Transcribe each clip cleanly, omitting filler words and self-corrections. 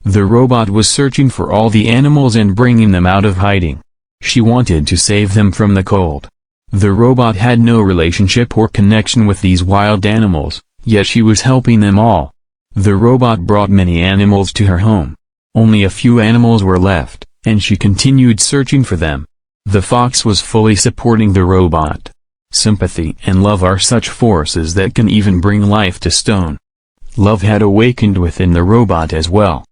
The robot was searching for all the animals and bringing them out of hiding. She wanted to save them from the cold. The robot had no relationship or connection with these wild animals, yet she was helping them all. The robot brought many animals to her home. Only a few animals were left, and she continued searching for them. The fox was fully supporting the robot. Sympathy and love are such forces that can even bring life to stone. Love had awakened within the robot as well.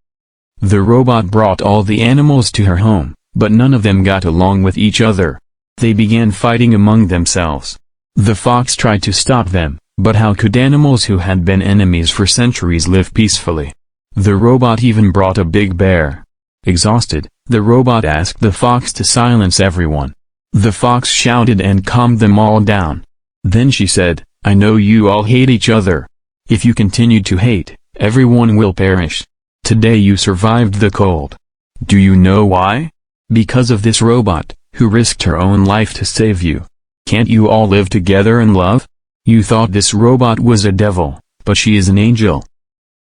The robot brought all the animals to her home, but none of them got along with each other. They began fighting among themselves. The fox tried to stop them, but how could animals who had been enemies for centuries live peacefully? The robot even brought a big bear. Exhausted, the robot asked the fox to silence everyone. The fox shouted and calmed them all down. Then she said, "I know you all hate each other. If you continue to hate, everyone will perish. Today you survived the cold. Do you know why? Because of this robot, who risked her own life to save you. Can't you all live together in love? You thought this robot was a devil, but she is an angel."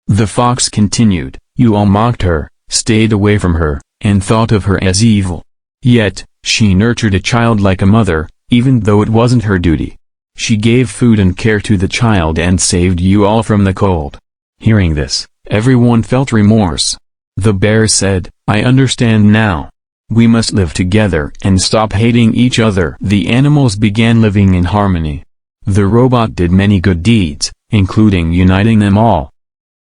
The fox continued, "You all mocked her, stayed away from her, and thought of her as evil. Yet, she nurtured a child like a mother, even though it wasn't her duty. She gave food and care to the child and saved you all from the cold." Hearing this, everyone felt remorse. The bear said, "I understand now. We must live together and stop hating each other." The animals began living in harmony. The robot did many good deeds, including uniting them all.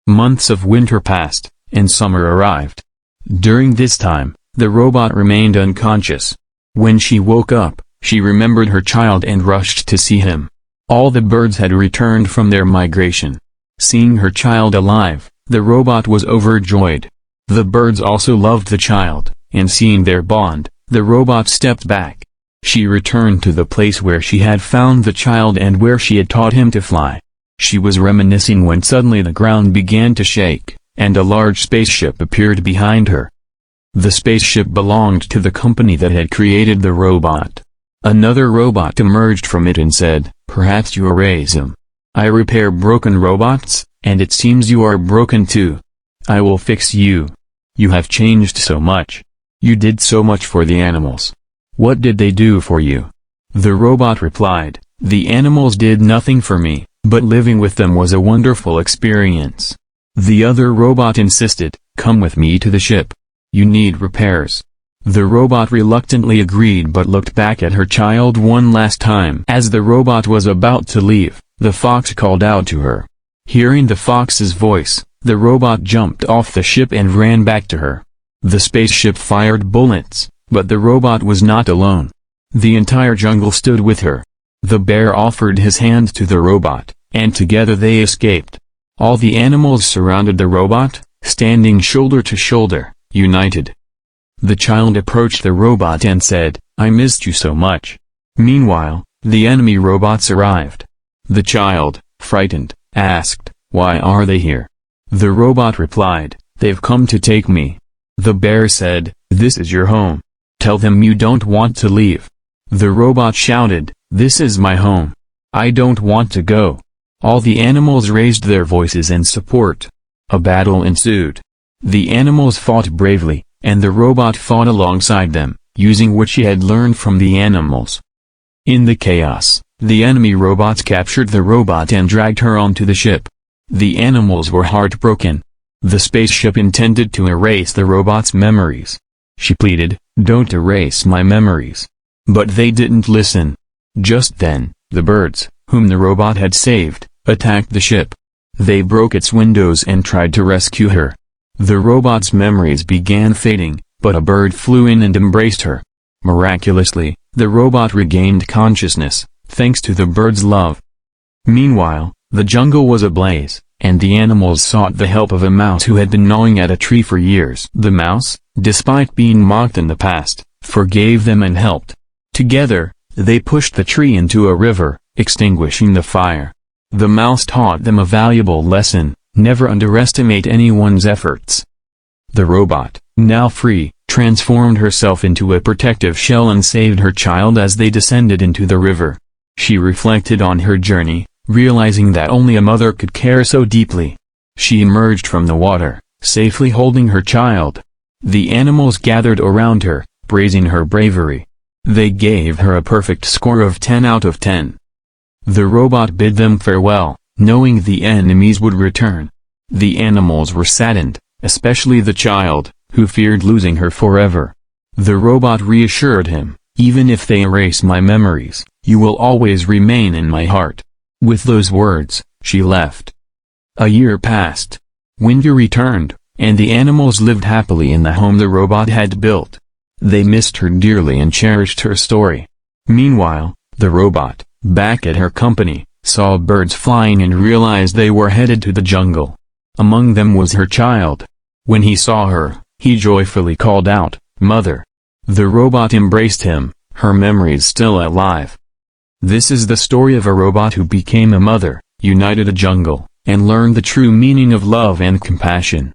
Months of winter passed, and summer arrived. During this time, the robot remained unconscious. When she woke up, she remembered her child and rushed to see him. All the birds had returned from their migration. Seeing her child alive, the robot was overjoyed. The birds also loved the child, and seeing their bond, the robot stepped back. She returned to the place where she had found the child and where she had taught him to fly. She was reminiscing when suddenly the ground began to shake, and a large spaceship appeared behind her. The spaceship belonged to the company that had created the robot. Another robot emerged from it and said, "Perhaps you are Azim. I repair broken robots, and it seems you are broken too. I will fix you. You have changed so much. You did so much for the animals. What did they do for you?" The robot replied, "The animals did nothing for me, but living with them was a wonderful experience." The other robot insisted, "Come with me to the ship. You need repairs." The robot reluctantly agreed but looked back at her child one last time. As the robot was about to leave, the fox called out to her. Hearing the fox's voice, the robot jumped off the ship and ran back to her. The spaceship fired bullets, but the robot was not alone. The entire jungle stood with her. The bear offered his hand to the robot, and together they escaped. All the animals surrounded the robot, standing shoulder to shoulder, united. The child approached the robot and said, "I missed you so much." Meanwhile, the enemy robots arrived. The child, frightened, asked, "Why are they here?" The robot replied, "They've come to take me." The bear said, "This is your home. Tell them you don't want to leave." The robot shouted, "This is my home. I don't want to go." All the animals raised their voices in support. A battle ensued. The animals fought bravely, and the robot fought alongside them, using what she had learned from the animals. In the chaos, the enemy robots captured the robot and dragged her onto the ship. The animals were heartbroken. The spaceship intended to erase the robot's memories. She pleaded, "Don't erase my memories." But they didn't listen. Just then, the birds, whom the robot had saved, attacked the ship. They broke its windows and tried to rescue her. The robot's memories began fading, but a bird flew in and embraced her. Miraculously, the robot regained consciousness, thanks to the bird's love. Meanwhile, the jungle was ablaze, and the animals sought the help of a mouse who had been gnawing at a tree for years. The mouse, despite being mocked in the past, forgave them and helped. Together, they pushed the tree into a river, extinguishing the fire. The mouse taught them a valuable lesson: never underestimate anyone's efforts. The robot, now free, transformed herself into a protective shell and saved her child as they descended into the river. She reflected on her journey, realizing that only a mother could care so deeply. She emerged from the water, safely holding her child. The animals gathered around her, praising her bravery. They gave her a perfect score of 10 out of 10. The robot bid them farewell, knowing the enemies would return. The animals were saddened, especially the child, who feared losing her forever. The robot reassured him, "Even if they erase my memories, you will always remain in my heart." With those words, she left. A year passed. Winter returned, and the animals lived happily in the home the robot had built. They missed her dearly and cherished her story. Meanwhile, the robot, back at her company, saw birds flying and realized they were headed to the jungle. Among them was her child. When he saw her, he joyfully called out, "Mother!" The robot embraced him, her memories still alive. This is the story of a robot who became a mother, united a jungle, and learned the true meaning of love and compassion.